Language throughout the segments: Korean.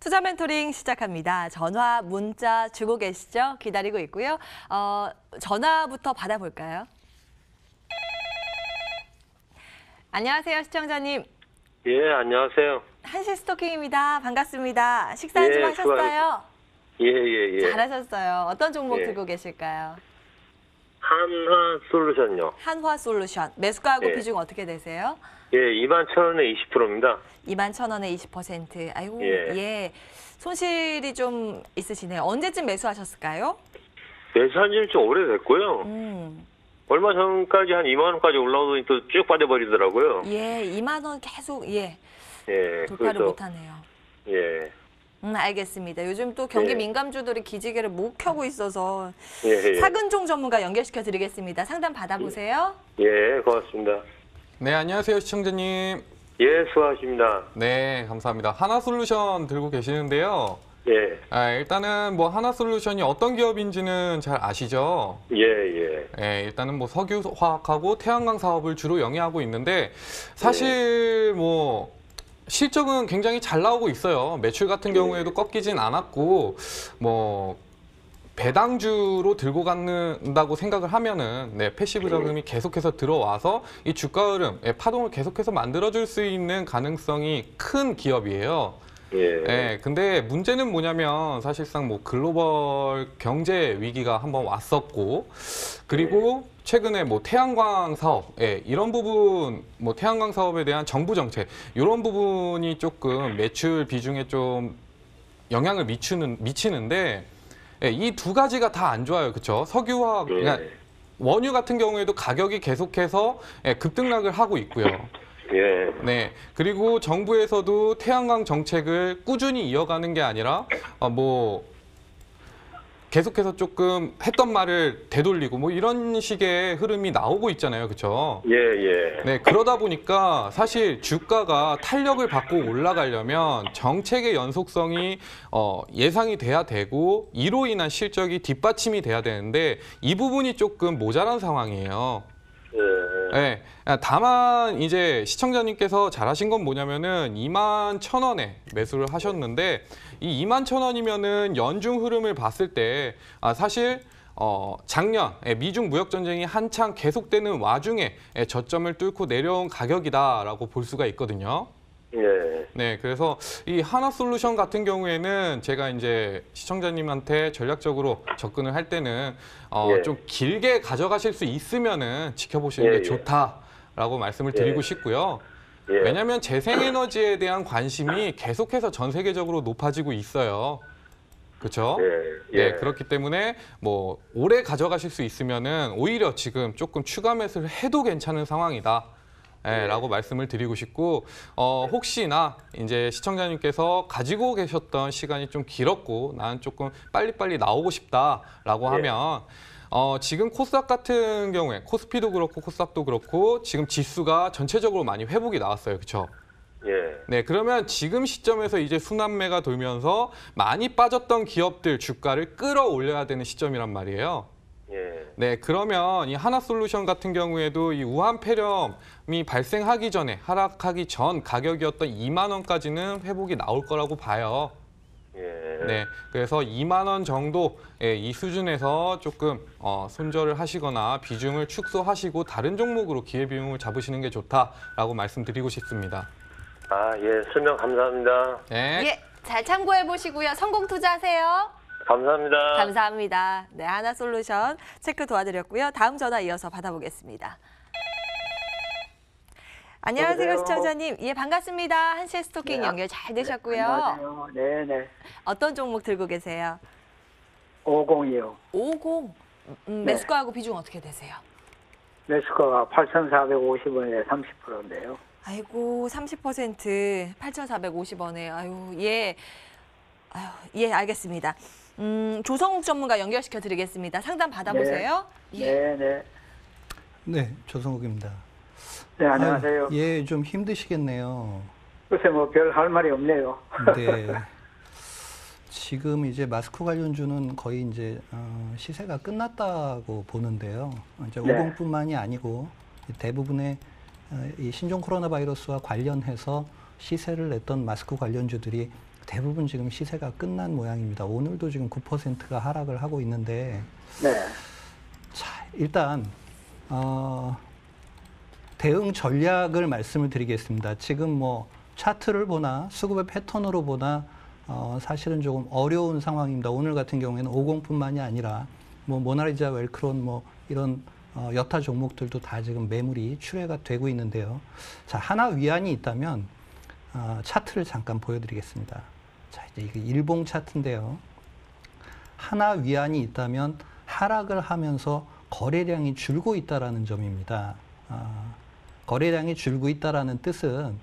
투자 멘토링 시작합니다. 전화, 문자 주고 계시죠? 기다리고 있고요. 전화부터 받아볼까요? 안녕하세요, 시청자님. 예, 안녕하세요. 한시 스토킹입니다. 반갑습니다. 식사 좀 하셨어요? 예. 잘하셨어요. 어떤 종목 예. 들고 계실까요? 한화솔루션요. 한화솔루션. 매수가하고 예. 비중 어떻게 되세요? 예, 21,000원에 20%입니다. 21,000원에 20%. 아이고, 예. 예. 손실이 좀 있으시네요. 언제쯤 매수하셨을까요? 매수한 지는 좀 오래됐고요. 얼마 전까지 한 2만 원까지 올라오더니 또 쭉 빠져버리더라고요. 예, 2만 원 계속, 예. 예, 돌파를 그래서 못하네요. 예, 알겠습니다. 요즘 또 경기 예. 민감주들이 기지개를 못 켜고 있어서 예. 사근종 전문가 연결시켜 드리겠습니다. 상담 받아보세요. 예, 고맙습니다. 네, 안녕하세요, 시청자님. 예, 수고하십니다. 네, 감사합니다. 하나솔루션 들고 계시는데요. 예, 일단은 뭐 하나솔루션이 어떤 기업인지는 잘 아시죠? 예. 일단은 뭐 석유화학하고 태양광 사업을 주로 영위하고 있는데 사실 뭐 실적은 굉장히 잘 나오고 있어요. 매출 같은 경우에도 꺾이진 않았고 뭐 배당주로 들고 간다고 생각을 하면은 패시브 자금이 계속해서 들어와서 이 주가 흐름, 파동을 계속해서 만들어줄 수 있는 가능성이 큰 기업이에요. 근데 문제는 뭐냐면 사실상 뭐 글로벌 경제 위기가 한번 왔었고 그리고 최근에 뭐 태양광 사업, 이런 부분, 뭐 태양광 사업에 대한 정부 정책 이런 부분이 조금 매출 비중에 좀 영향을 미치는데 이 두 가지가 다 안 좋아요, 그렇죠? 석유화학, 그러니까 원유 같은 경우에도 가격이 계속해서 급등락을 하고 있고요. 네, 그리고 정부에서도 태양광 정책을 꾸준히 이어가는 게 아니라 뭐 계속해서 조금 했던 말을 되돌리고 뭐 이런 식의 흐름이 나오고 있잖아요, 그렇죠? 네, 그러다 보니까 사실 주가가 탄력을 받고 올라가려면 정책의 연속성이 예상이 돼야 되고 이로 인한 실적이 뒷받침이 돼야 되는데 이 부분이 조금 모자란 상황이에요. 네, 다만 이제 시청자님께서 잘하신 건 뭐냐면은 21,000원에 매수를 하셨는데 이 21,000원이면은 연중 흐름을 봤을 때 사실 작년 미중 무역 전쟁이 한창 계속되는 와중에 저점을 뚫고 내려온 가격이다라고 볼 수가 있거든요. 네, 그래서 이 하나솔루션 같은 경우에는 제가 이제 시청자님한테 전략적으로 접근을 할 때는 좀 길게 가져가실 수 있으면은 지켜보시는 게 좋다라고 말씀을 드리고 싶고요. 왜냐하면 재생에너지에 대한 관심이 계속해서 전 세계적으로 높아지고 있어요. 그렇죠? 네, 그렇기 때문에 뭐 오래 가져가실 수 있으면은 오히려 지금 조금 추가 매수를 해도 괜찮은 상황이다. 라고 말씀을 드리고 싶고 혹시나 이제 시청자님께서 가지고 계셨던 시간이 좀 길었고 나는 조금 빨리빨리 나오고 싶다라고 하면 지금 코스닥 같은 경우에 코스피도 그렇고 코스닥도 그렇고 지금 지수가 전체적으로 많이 회복이 나왔어요. 그렇죠? 네, 그러면 지금 시점에서 이제 순환매가 돌면서 많이 빠졌던 기업들 주가를 끌어올려야 되는 시점이란 말이에요. 네, 그러면 이 하나솔루션 같은 경우에도 이 우한 폐렴이 발생하기 전에 하락하기 전 가격이었던 2만 원까지는 회복이 나올 거라고 봐요. 네, 그래서 2만 원 정도 이 수준에서 조금 손절을 하시거나 비중을 축소하시고 다른 종목으로 기회비용을 잡으시는 게 좋다라고 말씀드리고 싶습니다. 설명 감사합니다. 네. 예, 잘 참고해 보시고요. 성공 투자하세요. 감사합니다. 감사합니다. 네, 하나솔루션 체크 도와드렸고요. 다음 전화 이어서 받아보겠습니다. 안녕하세요, 여보세요? 시청자님. 예, 반갑습니다. 한시 스토킹 연결 잘 되셨고요. 안녕하세요. 네네. 어떤 종목 들고 계세요? 50이요. 50. 매수가하고 비중 어떻게 되세요? 매수가가 8,450원에 30%인데요. 아이고, 30%, 8,450원에. 아유, 예. 아유, 예, 알겠습니다. 조성욱 전문가 연결시켜 드리겠습니다. 상담 받아보세요. 네네. 네, 조성욱입니다. 네, 안녕하세요. 예, 좀 힘드시겠네요. 요새 뭐 별 할 말이 없네요. 네. 지금 이제 마스크 관련주는 거의 이제 시세가 끝났다고 보는데요. 이제 50뿐만이 아니고 대부분의 이 신종 코로나 바이러스와 관련해서 시세를 냈던 마스크 관련주들이 대부분 지금 시세가 끝난 모양입니다. 오늘도 지금 9%가 하락을 하고 있는데, 네. 자, 일단 대응 전략을 말씀을 드리겠습니다. 지금 뭐 차트를 보나 수급의 패턴으로 보나 사실은 조금 어려운 상황입니다. 오늘 같은 경우에는 50뿐만이 아니라 뭐 모나리자, 웰크론 뭐 이런 여타 종목들도 다 지금 매물이 출회가 되고 있는데요. 자, 하나 위안이 있다면 차트를 잠깐 보여드리겠습니다. 자, 이제 이게 일봉 차트인데요. 하나 위안이 있다면 하락을 하면서 거래량이 줄고 있다라는 점입니다. 거래량이 줄고 있다라는 뜻은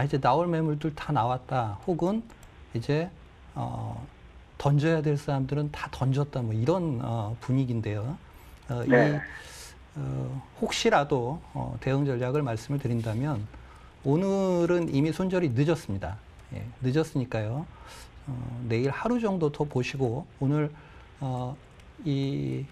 이제 나올 매물들 다 나왔다, 혹은 이제 던져야 될 사람들은 다 던졌다, 뭐 이런 분위기인데요. 네. 혹시라도 대응 전략을 말씀을 드린다면 오늘은 이미 손절이 늦었습니다. 예, 늦었으니까요. 내일 하루 정도 더 보시고 오늘 이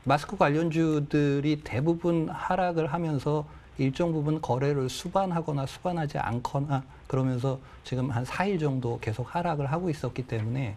마스크 관련주들이 대부분 하락을 하면서 일정 부분 거래를 수반하거나 수반하지 않거나 그러면서 지금 한 4일 정도 계속 하락을 하고 있었기 때문에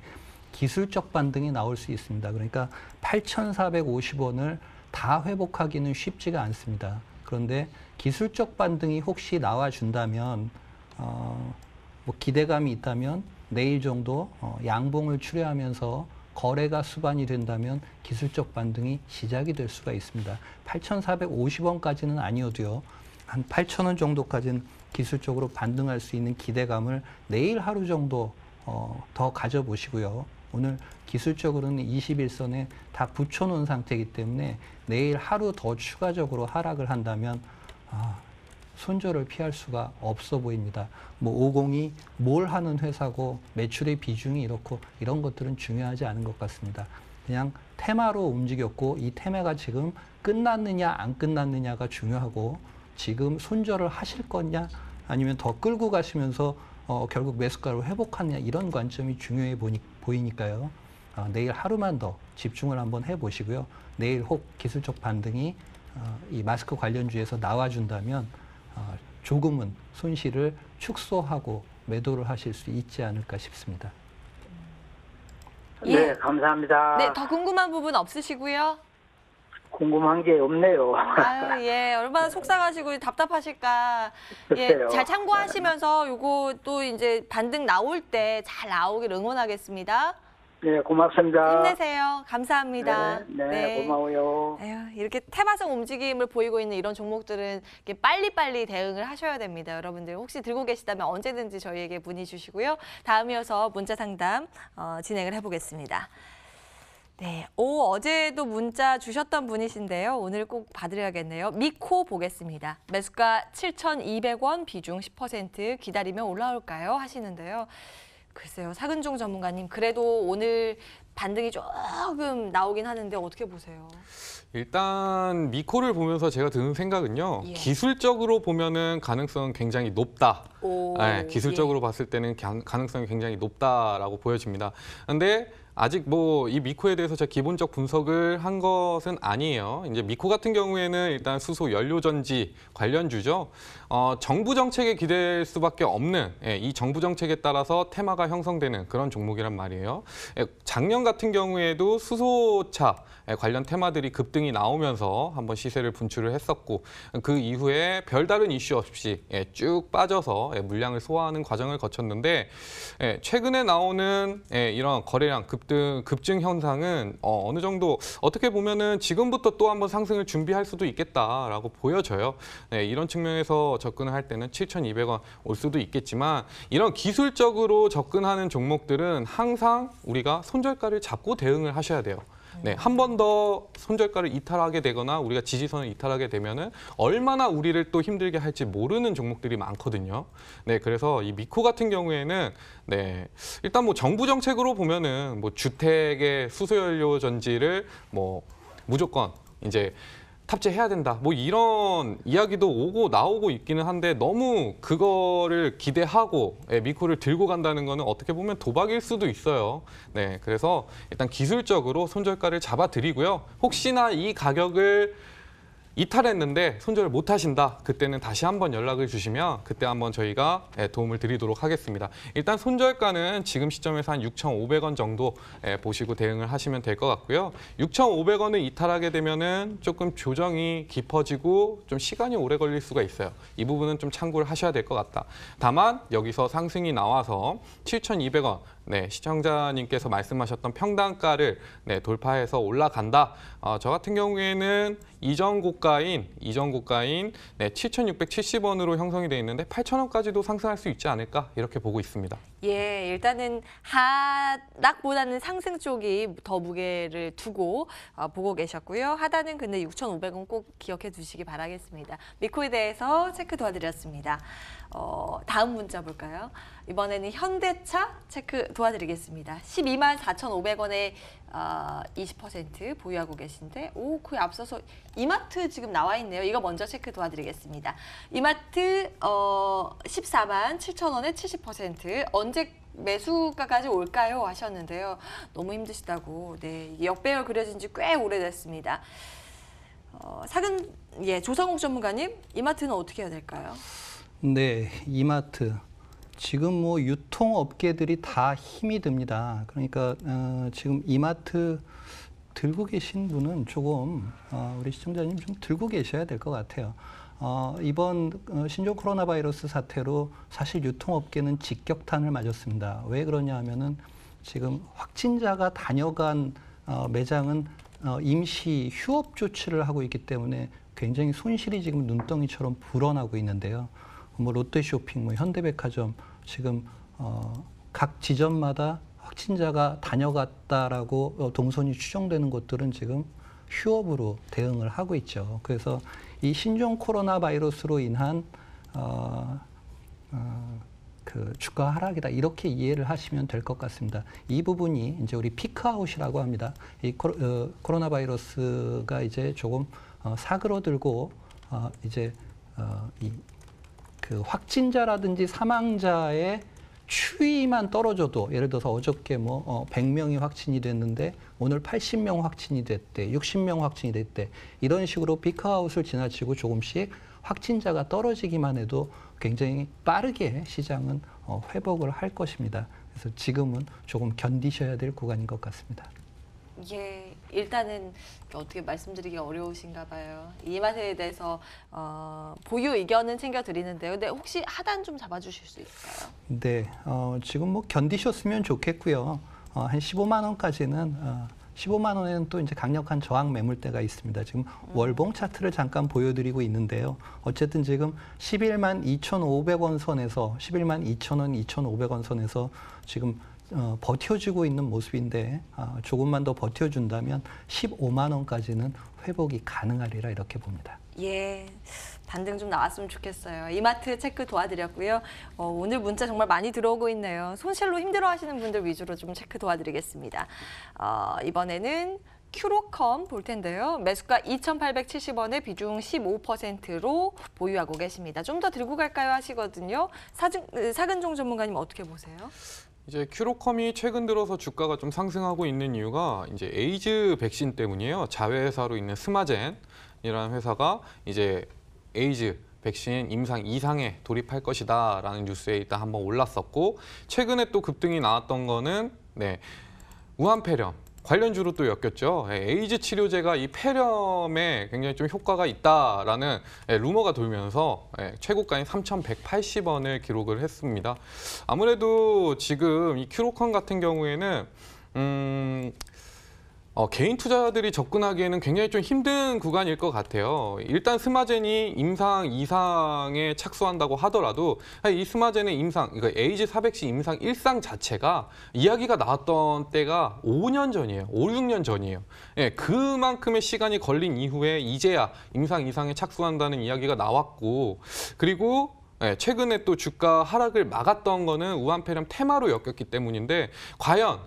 기술적 반등이 나올 수 있습니다. 그러니까 8,450원을 다 회복하기는 쉽지가 않습니다. 그런데 기술적 반등이 혹시 나와준다면 뭐 기대감이 있다면 내일 정도 양봉을 출회하면서 거래가 수반이 된다면 기술적 반등이 시작이 될 수가 있습니다. 8,450원까지는 아니어도요. 한 8,000원 정도까지는 기술적으로 반등할 수 있는 기대감을 내일 하루 정도 더 가져보시고요. 오늘 기술적으로는 21선에 다 붙여놓은 상태이기 때문에 내일 하루 더 추가적으로 하락을 한다면 손절을 피할 수가 없어 보입니다. 뭐 50이 뭘 하는 회사고 매출의 비중이 이렇고 이런 것들은 중요하지 않은 것 같습니다. 그냥 테마로 움직였고 이 테마가 지금 끝났느냐 안 끝났느냐가 중요하고 지금 손절을 하실 거냐 아니면 더 끌고 가시면서 결국 매수가를 회복하느냐 이런 관점이 중요해 보이니까요. 내일 하루만 더 집중을 한번 해보시고요. 내일 혹 기술적 반등이 이 마스크 관련주에서 나와준다면 조금은 손실을 축소하고 매도를 하실 수 있지 않을까 싶습니다. 예. 네, 감사합니다. 네, 더 궁금한 부분 없으시고요. 궁금한 게 없네요. 아유, 예, 얼마나 속상하시고 답답하실까. 예, 글쎄요. 잘 참고하시면서 요거 또 이제 반등 나올 때 잘 나오길 응원하겠습니다. 네, 고맙습니다. 힘내세요. 감사합니다. 네, 고마워요. 에휴, 이렇게 테마성 움직임을 보이고 있는 이런 종목들은 이렇게 빨리빨리 대응을 하셔야 됩니다. 여러분들 혹시 들고 계시다면 언제든지 저희에게 문의 주시고요. 다음 이어서 문자 상담 진행을 해보겠습니다. 네, 어제도 문자 주셨던 분이신데요. 오늘 꼭 받으려야겠네요. 미코 보겠습니다. 매수가 7,200원, 비중 10% 기다리면 올라올까요? 하시는데요. 글쎄요, 사근종 전문가님, 그래도 오늘 반등이 조금 나오긴 하는데 어떻게 보세요? 일단 미코를 보면서 제가 드는 생각은요. 예. 기술적으로 보면은 가능성은 굉장히 높다. 오, 네, 기술적으로 봤을 때는 가능성이 굉장히 높다라고 보여집니다. 그런데 아직 뭐 이 미코에 대해서 제가 기본적 분석을 한 것은 아니에요. 이제 미코 같은 경우에는 일단 수소 연료전지 관련주죠. 정부 정책에 기댈 수밖에 없는 이 정부 정책에 따라서 테마가 형성되는 그런 종목이란 말이에요. 작년 같은 경우에도 수소차 관련 테마들이 급등이 나오면서 한번 시세를 분출을 했었고 그 이후에 별다른 이슈 없이 쭉 빠져서 물량을 소화하는 과정을 거쳤는데 최근에 나오는 이런 거래량 급증 현상은 어느 정도 어떻게 보면은 지금부터 또 한번 상승을 준비할 수도 있겠다라고 보여져요. 이런 측면에서 접근을 할 때는 7,200원 올 수도 있겠지만 이런 기술적으로 접근하는 종목들은 항상 우리가 손절가를 잡고 대응을 하셔야 돼요. 네, 한 번 더 손절가를 이탈하게 되거나 우리가 지지선을 이탈하게 되면은 얼마나 우리를 또 힘들게 할지 모르는 종목들이 많거든요. 네, 그래서 이 미코 같은 경우에는 일단 뭐 정부 정책으로 보면은 뭐 주택의 수소연료 전지를 뭐 무조건 이제 탑재해야 된다. 뭐 이런 이야기도 오고 나오고 있기는 한데 너무 그거를 기대하고 미코를 들고 간다는 거는 어떻게 보면 도박일 수도 있어요. 네, 그래서 일단 기술적으로 손절가를 잡아드리고요. 혹시나 이 가격을 이탈했는데 손절을 못 하신다. 그때는 다시 한번 연락을 주시면 그때 한번 저희가 도움을 드리도록 하겠습니다. 일단 손절가는 지금 시점에서 한 6,500원 정도 보시고 대응을 하시면 될 것 같고요. 6,500원을 이탈하게 되면은 조금 조정이 깊어지고 좀 시간이 오래 걸릴 수가 있어요. 이 부분은 좀 참고를 하셔야 될 것 같다. 다만 여기서 상승이 나와서 7,200원 네, 시청자님께서 말씀하셨던 평단가를 돌파해서 올라간다. 저 같은 경우에는 이전 고가인 7,670원으로 형성이 되어 있는데 8,000원까지도 상승할 수 있지 않을까 이렇게 보고 있습니다. 예, 일단은 하락보다는 상승 쪽이 더 무게를 두고 보고 계셨고요. 하단은 근데 6,500원 꼭 기억해 두시기 바라겠습니다. 미코에 대해서 체크 도와드렸습니다. 다음 문자 볼까요? 이번에는 현대차 체크 도와드리겠습니다. 124,500원에 20% 보유하고 계신데 그에 앞서서 이마트 지금 나와 있네요. 이거 먼저 체크 도와드리겠습니다. 이마트 147,000원에 70% 언제 매수가까지 올까요? 하셨는데요. 너무 힘드시다고. 네, 역배열 그려진 지 꽤 오래됐습니다. 조성욱 전문가님, 이마트는 어떻게 해야 될까요? 네, 이마트. 지금 뭐 유통업계들이 다 힘이 듭니다. 그러니까 지금 이마트 들고 계신 분은 조금 우리 시청자님 좀 들고 계셔야 될 것 같아요. 이번 신종 코로나 바이러스 사태로 사실 유통업계는 직격탄을 맞았습니다. 왜 그러냐 하면은 지금 확진자가 다녀간 매장은 임시 휴업 조치를 하고 있기 때문에 굉장히 손실이 지금 눈덩이처럼 불어나고 있는데요. 뭐 롯데쇼핑, 뭐 현대백화점 지금 각 지점마다 확진자가 다녀갔다라고 동선이 추정되는 곳들은 지금 휴업으로 대응을 하고 있죠. 그래서 이 신종 코로나 바이러스로 인한 그 주가 하락이다 이렇게 이해를 하시면 될 것 같습니다. 이 부분이 이제 우리 피크아웃이라고 합니다. 이 코로나 바이러스가 이제 조금 사그러들고 이제 그 확진자라든지 사망자의 추이만 떨어져도 예를 들어서 어저께 100명이 확진이 됐는데 오늘 80명 확진이 됐대, 60명 확진이 됐대 이런 식으로 피크아웃을 지나치고 조금씩 확진자가 떨어지기만 해도 굉장히 빠르게 시장은 회복을 할 것입니다. 그래서 지금은 조금 견디셔야 될 구간인 것 같습니다. 예, 일단은 어떻게 말씀드리기 어려우신가 봐요. 이마트에 대해서 보유 의견은 챙겨드리는데요. 근데 혹시 하단 좀 잡아주실 수 있을까요? 네, 지금 뭐 견디셨으면 좋겠고요. 한 15만 원까지는 15만 원에는 또 이제 강력한 저항 매물대가 있습니다. 지금 월봉 차트를 잠깐 보여드리고 있는데요. 어쨌든 지금 11만 2,500원 선에서 11만 2,000원, 2,500원 선에서 지금 버텨주고 있는 모습인데 조금만 더 버텨준다면 15만 원까지는 회복이 가능하리라 이렇게 봅니다. 예, 반등 좀 나왔으면 좋겠어요. 이마트 체크 도와드렸고요. 오늘 문자 정말 많이 들어오고 있네요. 손실로 힘들어하시는 분들 위주로 좀 체크 도와드리겠습니다. 이번에는 큐로컴 볼 텐데요. 매수가 2,870원에 비중 15%로 보유하고 계십니다. 좀 더 들고 갈까요 하시거든요. 사근종 전문가님 어떻게 보세요? 이제 큐로컴이 최근 들어서 주가가 좀 상승하고 있는 이유가 이제 에이즈 백신 때문이에요. 자회사로 있는 스마젠이라는 회사가 이제 에이즈 백신 임상 2상에 돌입할 것이다라는 뉴스에 일단 한번 올랐었고 최근에 또 급등이 나왔던 거는 우한폐렴 관련주로 또 엮였죠. 에이즈 치료제가 이 폐렴에 굉장히 좀 효과가 있다라는 루머가 돌면서 최고가인 3,180원을 기록을 했습니다. 아무래도 지금 이 큐로컴 같은 경우에는 개인 투자자들이 접근하기에는 굉장히 좀 힘든 구간일 것 같아요. 일단 스마젠이 임상 2상에 착수한다고 하더라도 이 스마젠의 임상, 그러니까 에이즈 400시 임상 1상 자체가 이야기가 나왔던 때가 5년 전이에요. 5, 6년 전이에요. 그만큼의 시간이 걸린 이후에 이제야 임상 2상에 착수한다는 이야기가 나왔고 그리고 최근에 또 주가 하락을 막았던 거는 우한폐렴 테마로 엮였기 때문인데 과연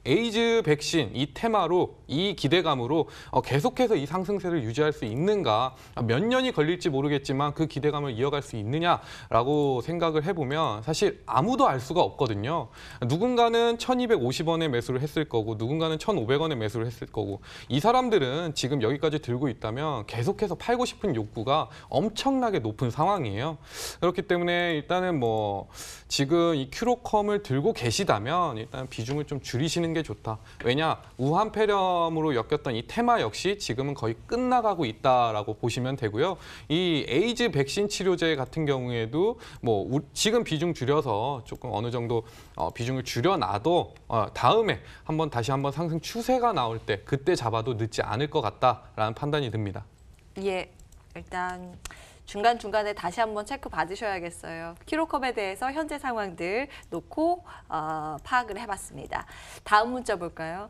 에이즈 백신 이 테마로 이 기대감으로 계속해서 이 상승세를 유지할 수 있는가, 몇 년이 걸릴지 모르겠지만 그 기대감을 이어갈 수 있느냐라고 생각을 해보면 사실 아무도 알 수가 없거든요. 누군가는 1250원에 매수를 했을 거고 누군가는 1500원에 매수를 했을 거고 이 사람들은 지금 여기까지 들고 있다면 계속해서 팔고 싶은 욕구가 엄청나게 높은 상황이에요. 그렇기 때문에 일단은 뭐 지금 이 큐로컴을 들고 계시다면 일단 비중을 좀 줄이시는 게 좋다. 왜냐, 우한 폐렴으로 엮였던 이 테마 역시 지금은 거의 끝나가고 있다라고 보시면 되고요. 이 에이즈 백신 치료제 같은 경우에도 뭐 지금 비중 줄여서 조금 어느 정도 비중을 줄여놔도 다음에 다시 한번 상승 추세가 나올 때 그때 잡아도 늦지 않을 것 같다라는 판단이 듭니다. 예, 일단 중간중간에 다시 한번 체크 받으셔야겠어요. 큐로컴에 대해서 현재 상황들 놓고 파악을 해봤습니다. 다음 문자 볼까요?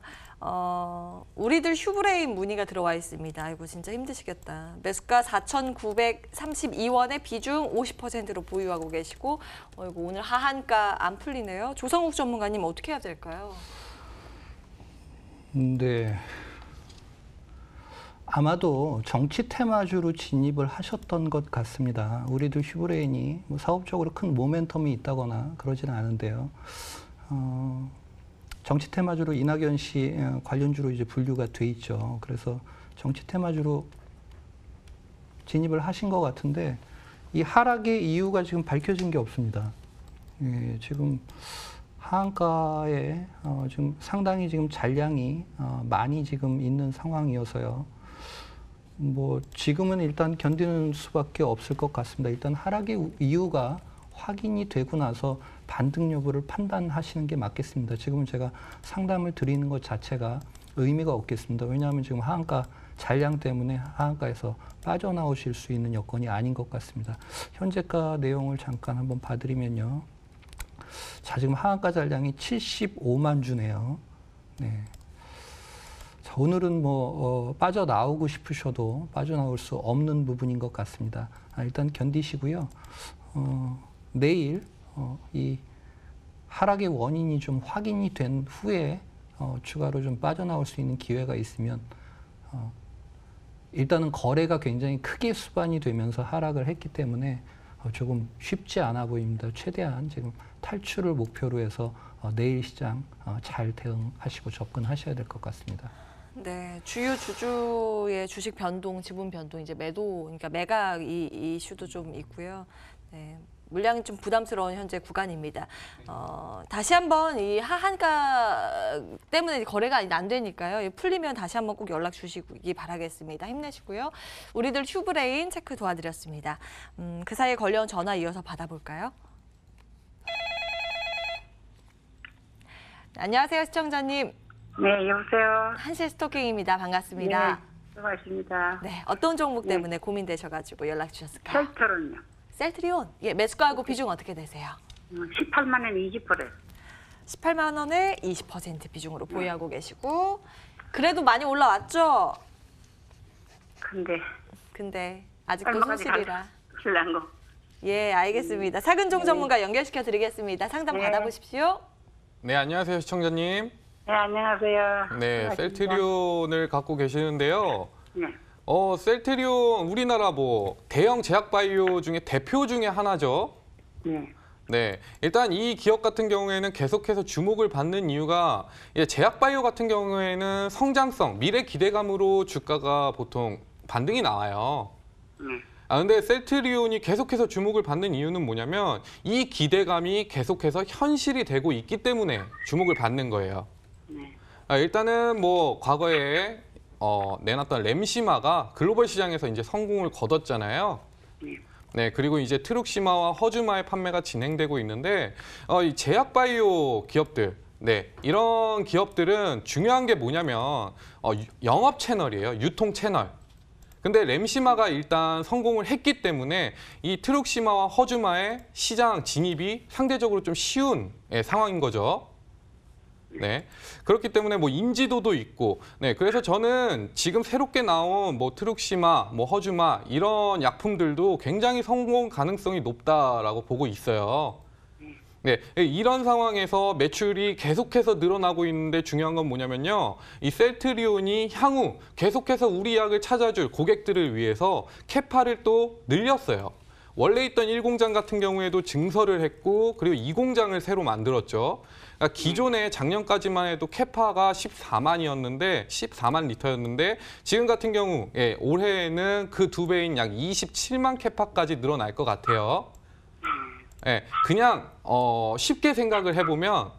우리들 휴브레인 문의가 들어와 있습니다. 아이고 진짜 힘드시겠다. 매수가 4,932원에 비중 50%로 보유하고 계시고 이거 오늘 하한가 안 풀리네요. 조성욱 전문가님 어떻게 해야 될까요? 네. 아마도 정치 테마주로 진입을 하셨던 것 같습니다. 우리들 휴브레인이 뭐 사업적으로 큰 모멘텀이 있다거나 그러지는 않은데요. 정치 테마주로 이낙연 씨 관련주로 이제 분류가 돼 있죠. 그래서 정치 테마주로 진입을 하신 것 같은데 이 하락의 이유가 지금 밝혀진 게 없습니다. 예, 지금 하한가에 지금 상당히 지금 잔량이 많이 지금 있는 상황이어서요. 뭐 지금은 일단 견디는 수밖에 없을 것 같습니다. 일단 하락의 이유가 확인이 되고 나서 반등 여부를 판단하시는 게 맞겠습니다. 지금은 제가 상담을 드리는 것 자체가 의미가 없겠습니다. 왜냐하면 지금 하한가 잔량 때문에 하한가에서 빠져나오실 수 있는 여건이 아닌 것 같습니다. 현재가 내용을 잠깐 한번 봐드리면요. 자, 지금 하한가 잔량이 75만 주네요. 네. 자, 오늘은 뭐 빠져나오고 싶으셔도 빠져나올 수 없는 부분인 것 같습니다. 일단 견디시고요. 내일 이 하락의 원인이 좀 확인이 된 후에 추가로 좀 빠져나올 수 있는 기회가 있으면 일단은 거래가 굉장히 크게 수반이 되면서 하락을 했기 때문에 조금 쉽지 않아 보입니다. 최대한 지금 탈출을 목표로 해서 내일 시장 잘 대응하시고 접근하셔야 될 것 같습니다. 네, 주요 주주의 주식 변동, 지분 변동, 이제 매도, 그러니까 매각 이슈도 좀 있고요. 네, 물량이 좀 부담스러운 현재 구간입니다. 다시 한번 이 하한가 때문에 거래가 안 되니까요. 풀리면 다시 한번 꼭 연락 주시기 바라겠습니다. 힘내시고요. 우리들 휴브레인 체크 도와드렸습니다. 그 사이에 걸려온 전화 이어서 받아볼까요? 안녕하세요, 시청자님. 네, 여보세요. 한실 스토킹입니다. 반갑습니다. 네, 수고하십니다. 네, 어떤 종목 때문에 고민되셔가지고 연락 주셨을까요? 셀트론요. 셀트리온. 예, 매수가하고 비중 어떻게 되세요? 18만 원에 20%. 18만 원에 20% 비중으로 보유하고 계시고 그래도 많이 올라왔죠? 근데 아직도 손실이라. 신난 거. 예, 알겠습니다. 사근종 전문가 연결시켜 드리겠습니다. 상담 네. 받아보십시오. 네, 안녕하세요, 시청자님. 네, 안녕하세요. 네, 수고하십니다. 셀트리온을 갖고 계시는데요. 네. 셀트리온 우리나라 뭐 대형 제약 바이오 중에 대표 중에 하나죠. 네. 네, 일단 이 기업 같은 경우에는 계속해서 주목을 받는 이유가 제약 바이오 같은 경우에는 성장성, 미래 기대감으로 주가가 보통 반등이 나와요. 네. 근데 셀트리온이 계속해서 주목을 받는 이유는 뭐냐면 이 기대감이 계속해서 현실이 되고 있기 때문에 주목을 받는 거예요. 네. 일단은 뭐 과거에 내놨던 램시마가 글로벌 시장에서 이제 성공을 거뒀잖아요. 네. 네, 그리고 이제 트룩시마와 허즈마의 판매가 진행되고 있는데 이 제약 바이오 기업들, 네, 이런 기업들은 중요한 게 뭐냐면 영업 채널이에요, 유통 채널. 근데 램시마가 일단 성공을 했기 때문에 이 트룩시마와 허즈마의 시장 진입이 상대적으로 좀 쉬운 상황인 거죠. 네, 그렇기 때문에 뭐 인지도도 있고, 네, 그래서 저는 지금 새롭게 나온 뭐 트룩시마, 뭐 허즈마 이런 약품들도 굉장히 성공 가능성이 높다라고 보고 있어요. 네, 이런 상황에서 매출이 계속해서 늘어나고 있는데 중요한 건 뭐냐면요. 이 셀트리온이 향후 계속해서 우리 약을 찾아줄 고객들을 위해서 캐파를 또 늘렸어요. 원래 있던 1공장 같은 경우에도 증설을 했고 그리고 2공장을 새로 만들었죠. 그러니까 기존에 작년까지만 해도 캐파가 14만이었는데 14만 리터였는데 지금 같은 경우 올해에는 그 2배인 약 27만 캐파까지 늘어날 것 같아요. 그냥 쉽게 생각을 해보면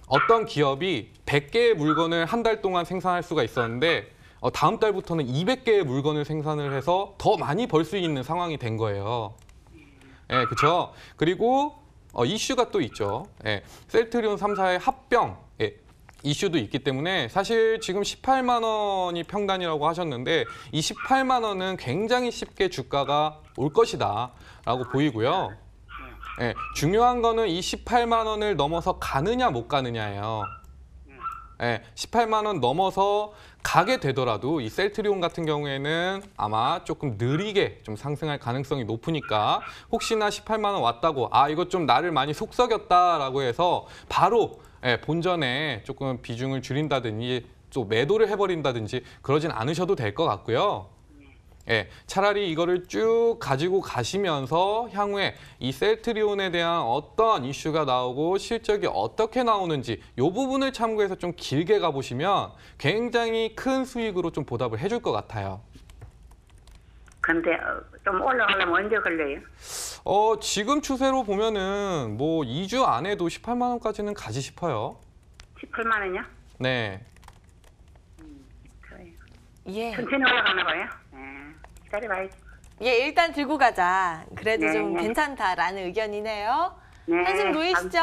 어떤 기업이 100개의 물건을 한 달 동안 생산할 수가 있었는데 다음 달부터는 200개의 물건을 생산을 해서 더 많이 벌 수 있는 상황이 된 거예요. 그렇죠. 그리고 이슈가 또 있죠. 셀트리온 3사의 합병 이슈도 있기 때문에 사실 지금 18만 원이 평단이라고 하셨는데 이 18만 원은 굉장히 쉽게 주가가 올 것이다 라고 보이고요. 중요한 거는 이 18만 원을 넘어서 가느냐 못 가느냐예요. 18만 원 넘어서 가게 되더라도 이 셀트리온 같은 경우에는 아마 조금 느리게 좀 상승할 가능성이 높으니까 혹시나 18만 원 왔다고 이거 좀 나를 많이 속썩였다라고 해서 바로 본전에 조금 비중을 줄인다든지 또 매도를 해버린다든지 그러진 않으셔도 될 것 같고요. 차라리 이거를 쭉 가지고 가시면서 향후에 이 셀트리온에 대한 어떤 이슈가 나오고 실적이 어떻게 나오는지 이 부분을 참고해서 좀 길게 가보시면 굉장히 큰 수익으로 좀 보답을 해줄 것 같아요. 근데 좀 올라가려면 언제 걸려요? 지금 추세로 보면은 뭐 2주 안에도 18만 원까지는 가지 싶어요. 18만 원이요? 네. 그래요. 예. 천천히 올라가나 봐요. 기다려봐야지. 일단 들고 가자. 그래도 네, 좀 네. 괜찮다라는 의견이네요. 네. 한숨 놓이시죠?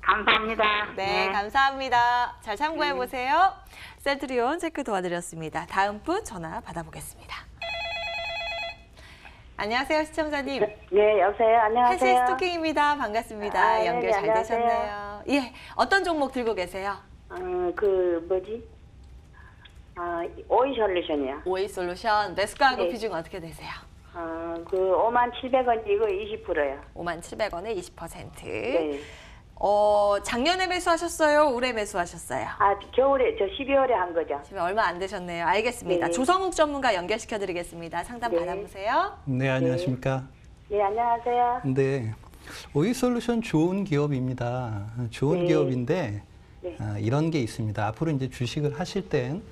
감사합니다. 네, 감사합니다. 잘 참고해 보세요. 셀트리온 체크 도와드렸습니다. 다음 분 전화 받아보겠습니다. 안녕하세요, 시청자님. 네, 여보세요. 안녕하세요. 한시 스토킹입니다. 반갑습니다. 연결 잘 안녕하세요. 되셨네요. 어떤 종목 들고 계세요? 오이솔루션이요. 오이솔루션 매수가하고 네. 비중 어떻게 되세요? 57,000원 이거 20%요. 57,000원에 20%. 네. 작년에 매수하셨어요? 올해 매수하셨어요? 겨울에 12월에 한 거죠. 지금 얼마 안 되셨네요. 알겠습니다. 네. 조성욱 전문가 연결시켜 드리겠습니다. 상담 네. 받아보세요. 네, 안녕하십니까. 네, 안녕하세요. 네, 오이솔루션 좋은 기업입니다. 좋은 네. 기업인데 네. 이런 게 있습니다. 앞으로 이제 주식을 하실 땐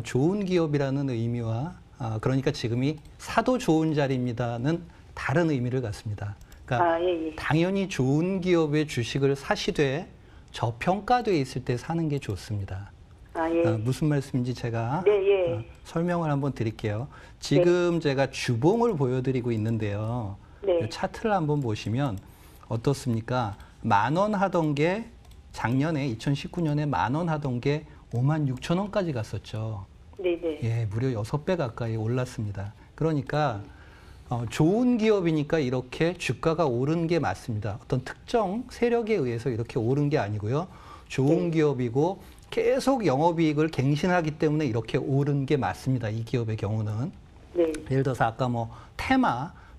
좋은 기업이라는 의미와 그러니까 지금이 사도 좋은 자리입니다는 다른 의미를 갖습니다. 그러니까 예. 당연히 좋은 기업의 주식을 사시되 저평가돼 있을 때 사는 게 좋습니다. 예. 무슨 말씀인지 제가 네, 예. 설명을 한번 드릴게요. 지금 제가 주봉을 보여드리고 있는데요. 네. 차트를 한번 보시면 어떻습니까? 10,000원 하던 게 작년에 2019년에 10,000원 하던 게 56,000원까지 갔었죠. 네. 예, 무려 6배 가까이 올랐습니다. 그러니까 좋은 기업이니까 이렇게 주가가 오른 게 맞습니다. 어떤 특정 세력에 의해서 이렇게 오른 게 아니고요. 좋은 기업이고 계속 영업이익을 갱신하기 때문에 이렇게 오른 게 맞습니다. 이 기업의 경우는. 네. 예를 들어서 아까 뭐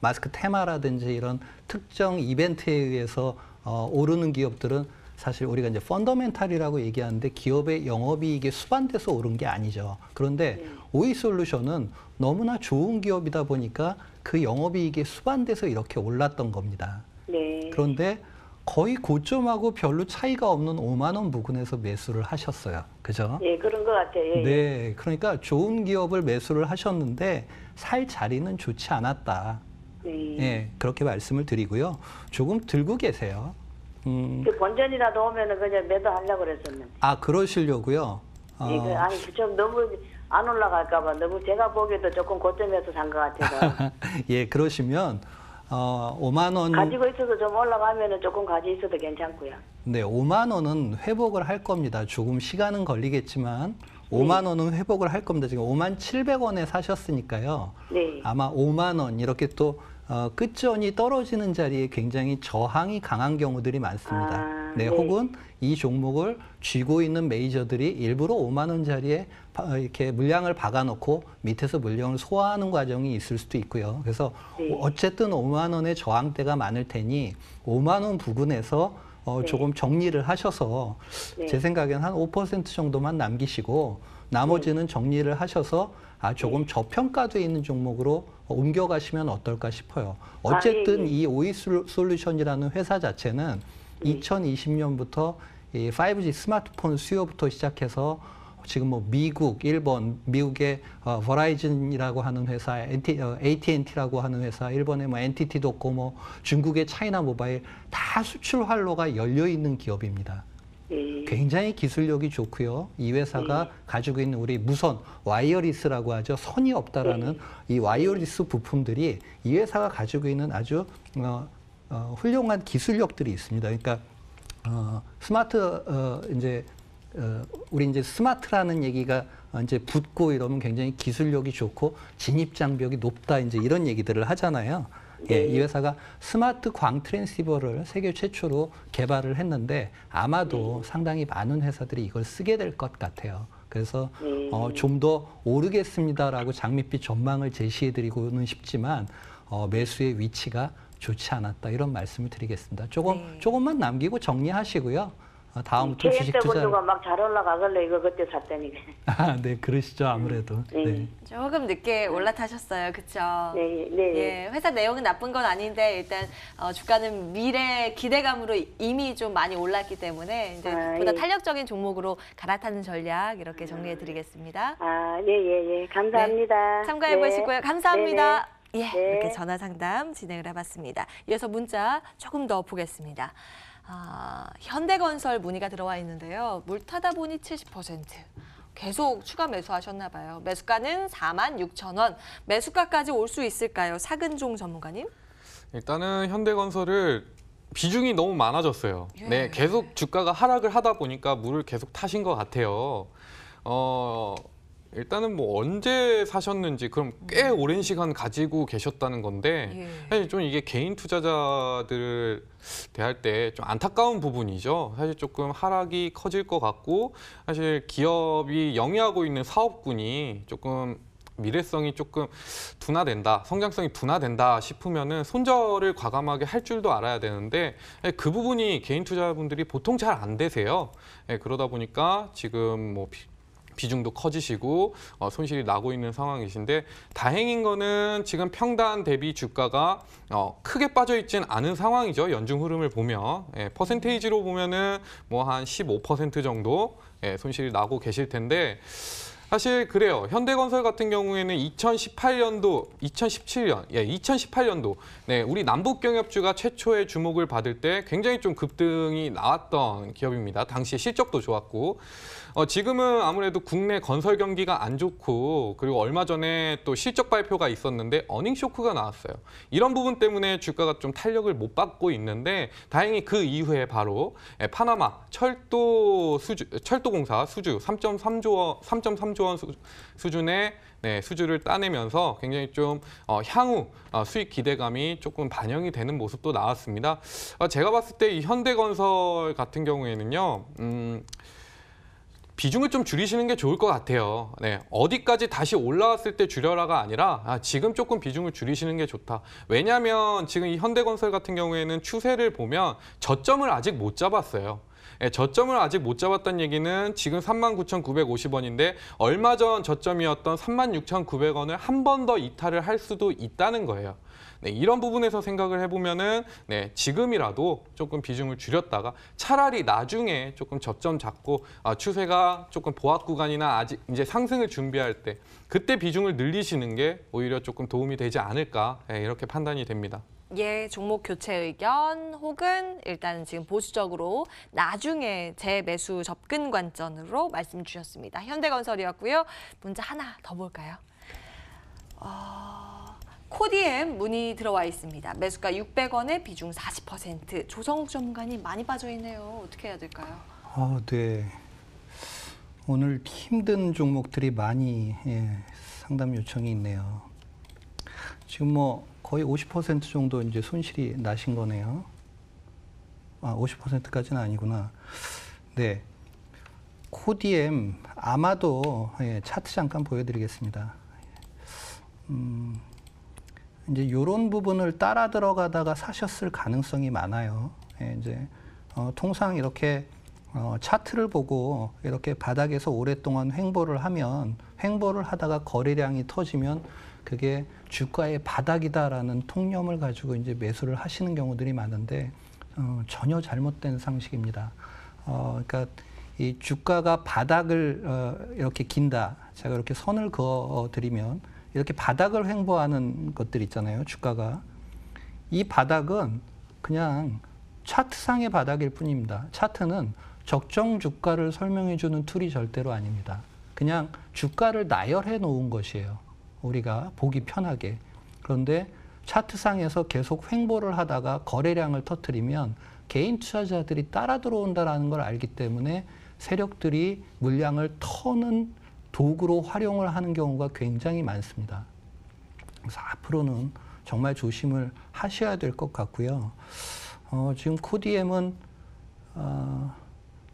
마스크 테마라든지 이런 특정 이벤트에 의해서 오르는 기업들은 사실 우리가 이제 펀더멘탈이라고 얘기하는데 기업의 영업이익에 수반돼서 오른 게 아니죠. 그런데 오이솔루션은 너무나 좋은 기업이다 보니까 그 영업이익에 수반돼서 이렇게 올랐던 겁니다. 네. 그런데 거의 고점하고 별로 차이가 없는 5만 원 부근에서 매수를 하셨어요. 그죠? 예, 그런 것 같아요. 예. 네, 그러니까 좋은 기업을 매수를 하셨는데 살 자리는 좋지 않았다. 네. 예, 그렇게 말씀을 드리고요. 조금 들고 계세요. 그 본전이라도 오면은 그냥 매도하려고 그랬었는데. 그러시려고요. 좀 너무 안 올라갈까봐 너무 제가 보기에도 조금 고점에서 산 것 같아서. 예, 그러시면 5만 원 가지고 있어도 좀 올라가면은 조금 가지고 있어도 괜찮고요. 네, 5만 원은 회복을 할 겁니다. 조금 시간은 걸리겠지만 5만 원은 회복을 할 겁니다. 지금 57,000원에 사셨으니까요. 네. 아마 5만 원 이렇게 또 끝전이 떨어지는 자리에 굉장히 저항이 강한 경우들이 많습니다. 네, 혹은 이 종목을 쥐고 있는 메이저들이 일부러 5만 원짜리에 이렇게 물량을 박아놓고 밑에서 물량을 소화하는 과정이 있을 수도 있고요. 그래서 어쨌든 5만 원의 저항대가 많을 테니 5만 원 부근에서 조금 정리를 하셔서 제 생각에는 한 5% 정도만 남기시고 나머지는 정리를 하셔서 조금 저평가되어 있는 종목으로 옮겨가시면 어떨까 싶어요. 어쨌든 이 오이솔루션이라는 회사 자체는 2020년부터 이 5G 스마트폰 수요부터 시작해서 지금 뭐 미국, 일본, 미국의 버라이즌이라고 하는 회사, AT&T라고 하는 회사, 일본의 뭐 NTT 도코모, 중국의 차이나 모바일 다 수출 활로가 열려 있는 기업입니다. 굉장히 기술력이 좋고요. 이 회사가 가지고 있는 우리 무선 와이어리스라고 하죠. 선이 없다라는 이 와이어리스 부품들이 이 회사가 가지고 있는 아주 훌륭한 기술력들이 있습니다. 그러니까 우리 이제 스마트라는 얘기가 이제 붙고 이러면 굉장히 기술력이 좋고 진입 장벽이 높다 이제 이런 얘기들을 하잖아요. 예, 이 회사가 스마트 광 트랜시버를 세계 최초로 개발을 했는데 아마도 상당히 많은 회사들이 이걸 쓰게 될 것 같아요. 그래서 좀 더 오르겠습니다라고 장밋빛 전망을 제시해드리고는 싶지만 매수의 위치가 좋지 않았다 이런 말씀을 드리겠습니다. 조금만 남기고 정리하시고요. 다음부터 주식 투자. 누가 막 잘 올라가길래 이거 그때 샀더니. 네, 그러시죠 아무래도. 네. 조금 늦게 올라타셨어요, 그렇죠? 네. 예, 회사 내용은 나쁜 건 아닌데 일단 주가는 미래 기대감으로 이미 좀 많이 올랐기 때문에 이제 보다 탄력적인 종목으로 갈아타는 전략 이렇게 정리해드리겠습니다. 예. 감사합니다. 네, 참고해 보시고요. 감사합니다. 네. 이렇게 전화 상담 진행을 해봤습니다. 이어서 문자 조금 더 보겠습니다. 현대건설 문의가 들어와 있는데요. 물타다 보니 70%. 계속 추가 매수하셨나 봐요. 매수가는 46,000원. 매수가까지 올 수 있을까요? 사근종 전문가님? 일단은 현대건설을 비중이 너무 많아졌어요. 예. 네, 계속 주가가 하락을 하다 보니까 물을 계속 타신 것 같아요. 일단은 뭐 언제 사셨는지 그럼 꽤 오랜 시간 가지고 계셨다는 건데 사실 좀 이게 개인 투자자들을 대할 때 좀 안타까운 부분이죠. 사실 조금 하락이 커질 것 같고 사실 기업이 영위하고 있는 사업군이 조금 미래성이 조금 둔화된다, 성장성이 둔화된다 싶으면은 손절을 과감하게 할 줄도 알아야 되는데 그 부분이 개인 투자자분들이 보통 잘 안 되세요. 그러다 보니까 지금 뭐 비중도 커지시고 손실이 나고 있는 상황이신데 다행인 거는 지금 평단 대비 주가가 크게 빠져 있진 않은 상황이죠. 연중 흐름을 보면 퍼센테이지로 보면은 뭐 한 15% 정도 손실이 나고 계실 텐데 사실 그래요. 현대건설 같은 경우에는 2018년도, 2018년도 우리 남북경협주가 최초의 주목을 받을 때 굉장히 좀 급등이 나왔던 기업입니다. 당시에 실적도 좋았고 지금은 아무래도 국내 건설 경기가 안 좋고 그리고 얼마 전에 또 실적 발표가 있었는데 어닝 쇼크가 나왔어요. 이런 부분 때문에 주가가 좀 탄력을 못 받고 있는데 다행히 그 이후에 바로 파나마 철도공사 수주 3.3조 원 수준의 수주를 따내면서 굉장히 좀 향후 수익 기대감이 조금 반영이 되는 모습도 나왔습니다. 제가 봤을 때 이 현대건설 같은 경우에는요. 비중을 좀 줄이시는 게 좋을 것 같아요. 어디까지 다시 올라왔을 때 줄여라가 아니라 지금 조금 비중을 줄이시는 게 좋다. 왜냐하면 지금 이 현대건설 같은 경우에는 추세를 보면 저점을 아직 못 잡았어요. 저점을 아직 못 잡았다는 얘기는 지금 39,950원인데 얼마 전 저점이었던 36,900원을 한 번 더 이탈을 할 수도 있다는 거예요. 이런 부분에서 생각을 해보면은 지금이라도 조금 비중을 줄였다가 차라리 나중에 조금 저점 잡고 추세가 조금 보합 구간이나 아직 이제 상승을 준비할 때 그때 비중을 늘리시는 게 오히려 조금 도움이 되지 않을까 이렇게 판단이 됩니다. 예, 종목 교체 의견 혹은 일단 지금 보수적으로 나중에 재매수 접근 관점으로 말씀 주셨습니다. 현대건설이었고요. 문자 하나 더 볼까요? 코디엠 문의 들어와 있습니다. 매수가 600원에 비중 40%. 조성욱 전문가님 많이 빠져 있네요. 어떻게 해야 될까요? 네. 오늘 힘든 종목들이 많이 상담 요청이 있네요. 지금 뭐 거의 50% 정도 이제 손실이 나신 거네요. 50%까지는 아니구나. 네. 코디엠 아마도 예, 차트 잠깐 보여드리겠습니다. 이제 이런 부분을 따라 들어가다가 사셨을 가능성이 많아요. 예, 이제 통상 이렇게 차트를 보고 이렇게 바닥에서 오랫동안 횡보를 하면 횡보를 하다가 거래량이 터지면 그게 주가의 바닥이다라는 통념을 가지고 이제 매수를 하시는 경우들이 많은데 전혀 잘못된 상식입니다. 그러니까 이 주가가 바닥을 이렇게 긴다. 제가 이렇게 선을 그어 드리면 이렇게 바닥을 횡보하는 것들 있잖아요. 주가가. 이 바닥은 그냥 차트상의 바닥일 뿐입니다. 차트는 적정 주가를 설명해 주는 툴이 절대로 아닙니다. 그냥 주가를 나열해 놓은 것이에요. 우리가 보기 편하게. 그런데 차트상에서 계속 횡보를 하다가 거래량을 터뜨리면 개인 투자자들이 따라 들어온다는 걸 알기 때문에 세력들이 물량을 터는 도구로 활용을 하는 경우가 굉장히 많습니다. 그래서 앞으로는 정말 조심을 하셔야 될 것 같고요. 지금 코디엠은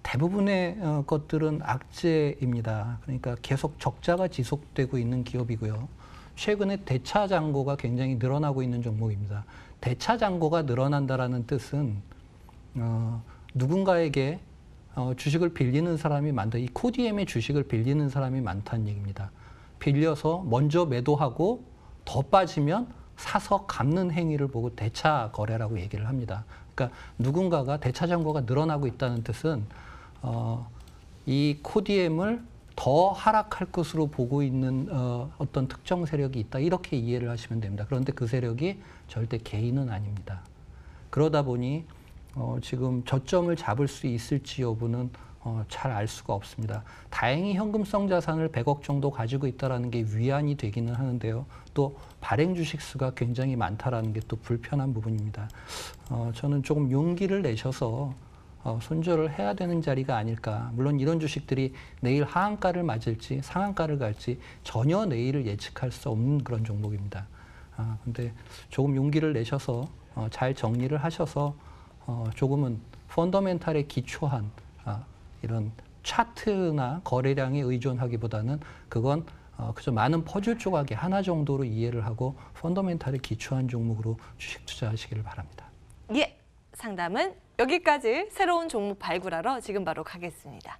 대부분의 것들은 악재입니다. 그러니까 계속 적자가 지속되고 있는 기업이고요. 최근에 대차 잔고가 굉장히 늘어나고 있는 종목입니다. 대차 잔고가 늘어난다라는 뜻은 누군가에게 주식을 빌리는 사람이 많다. 이 코디엠의 주식을 빌리는 사람이 많다는 얘기입니다. 빌려서 먼저 매도하고 더 빠지면 사서 갚는 행위를 보고 대차 거래라고 얘기를 합니다. 그러니까 누군가가 대차 잔고가 늘어나고 있다는 뜻은 이 코디엠을 더 하락할 것으로 보고 있는 어떤 특정 세력이 있다. 이렇게 이해를 하시면 됩니다. 그런데 그 세력이 절대 개인은 아닙니다. 그러다 보니 지금 저점을 잡을 수 있을지 여부는 잘 알 수가 없습니다. 다행히 현금성 자산을 100억 정도 가지고 있다는 게 위안이 되기는 하는데요. 또 발행 주식 수가 굉장히 많다라는 게 또 불편한 부분입니다. 저는 조금 용기를 내셔서 손절을 해야 되는 자리가 아닐까. 물론 이런 주식들이 내일 하한가를 맞을지 상한가를 갈지 전혀 내일을 예측할 수 없는 그런 종목입니다. 근데 조금 용기를 내셔서 잘 정리를 하셔서 조금은 펀더멘탈에 기초한 이런 차트나 거래량에 의존하기보다는 그건 그저 많은 퍼즐 조각의 하나 정도로 이해를 하고 펀더멘탈에 기초한 종목으로 주식 투자하시기를 바랍니다. 예, 상담은 여기까지. 새로운 종목 발굴하러 지금 바로 가겠습니다.